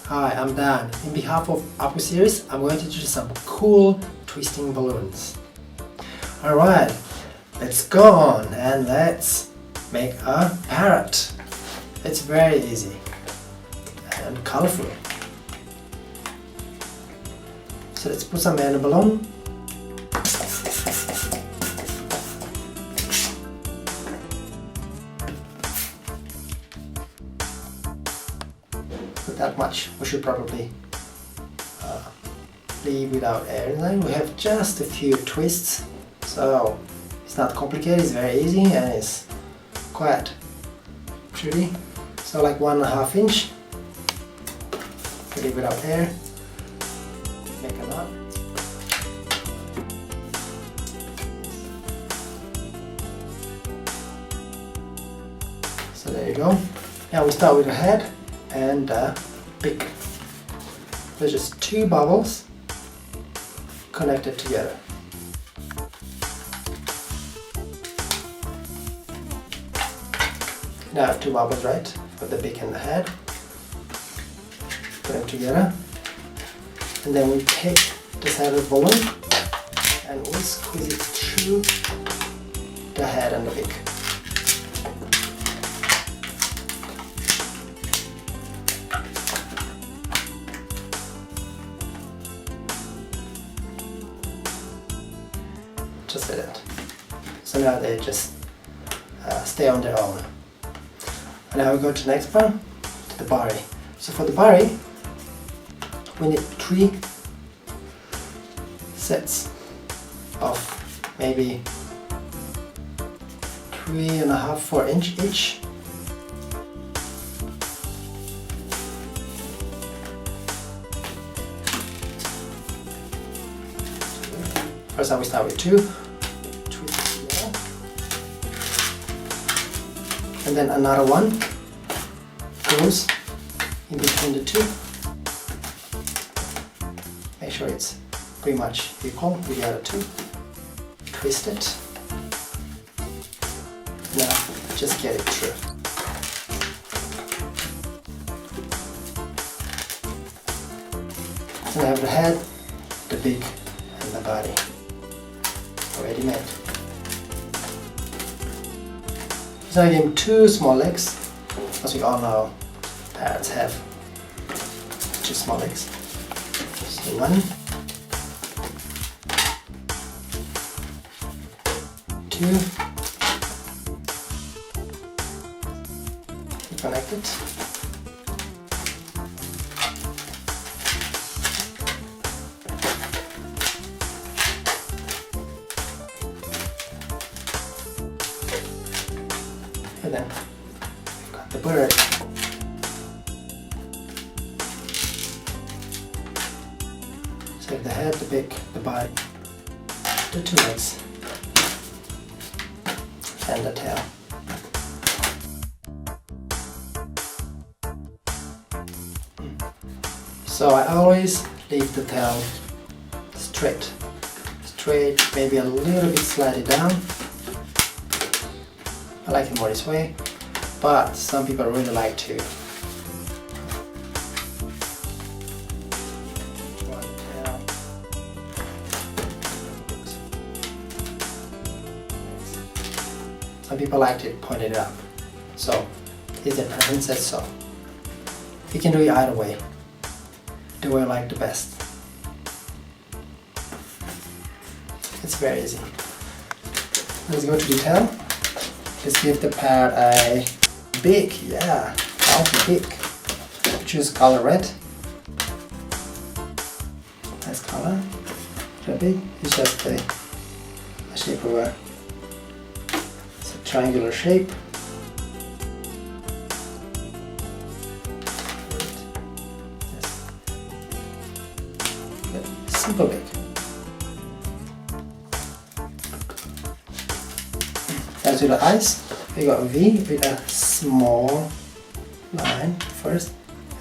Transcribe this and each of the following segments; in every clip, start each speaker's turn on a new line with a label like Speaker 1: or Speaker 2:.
Speaker 1: Hi, I'm Dan. In behalf of APPUSERIES, I'm going to do some cool twisting balloons. Alright, let's go on and let's make a parrot. It's very easy and colorful. So let's put some air in the balloon. Put that much. We should probably leave without air in there. We have just a few twists, so it's not complicated, it's very easy and it's quite pretty. So like 1.5 inch. Leave without air. Make a knot. So there you go. Now we start with the head and beak. There's just 2 bubbles connected together. Now I have 2 bubbles, right, for the beak and the head. Put them together, and then we take the side of the balloon and we squeeze it through the head and the beak. Just like that. So now they just stay on their own. And now we go to the next part, to the body. So for the body, we need 3 sets of maybe 3.5, 4 inch each. First time we start with 2, and then another one goes in between the 2. Make sure it's pretty much equal with the other 2. Twist it. Now just get it through. So I have the head, the beak and the body already made. So I gave him 2 small legs, as we all know parrots have 2 small legs. So 1, 2, connect it. And then we've got the bird. So the head, the beak, the body, the 2 legs, and the tail. So I always leave the tail straight, maybe a little bit slightly down. I like it more this way, but some people really like to. Some people like to point it up, so it's their preference, says so. You can do it either way, the way I like the best. It's very easy. Let's go to the tail. Let's give the parrot a beak, yeah, healthy beak. Choose color red. Nice color. The beak is just a shape of a triangular shape. Yes. Simple beak. As with the eyes, we got a V with a small line first,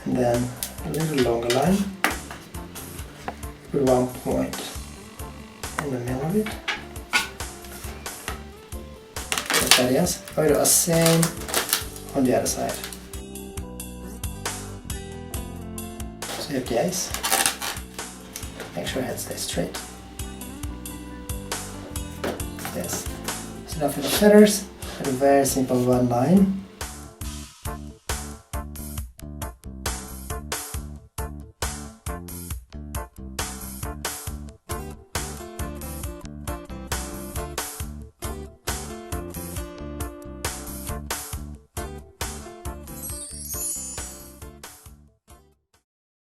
Speaker 1: and then a little longer line with 1 point in the middle of it. Like that is. I will do the same on the other side. So you have the eyes. Make sure your head stays straight. Yes. So now for the feathers, I have a very simple one line.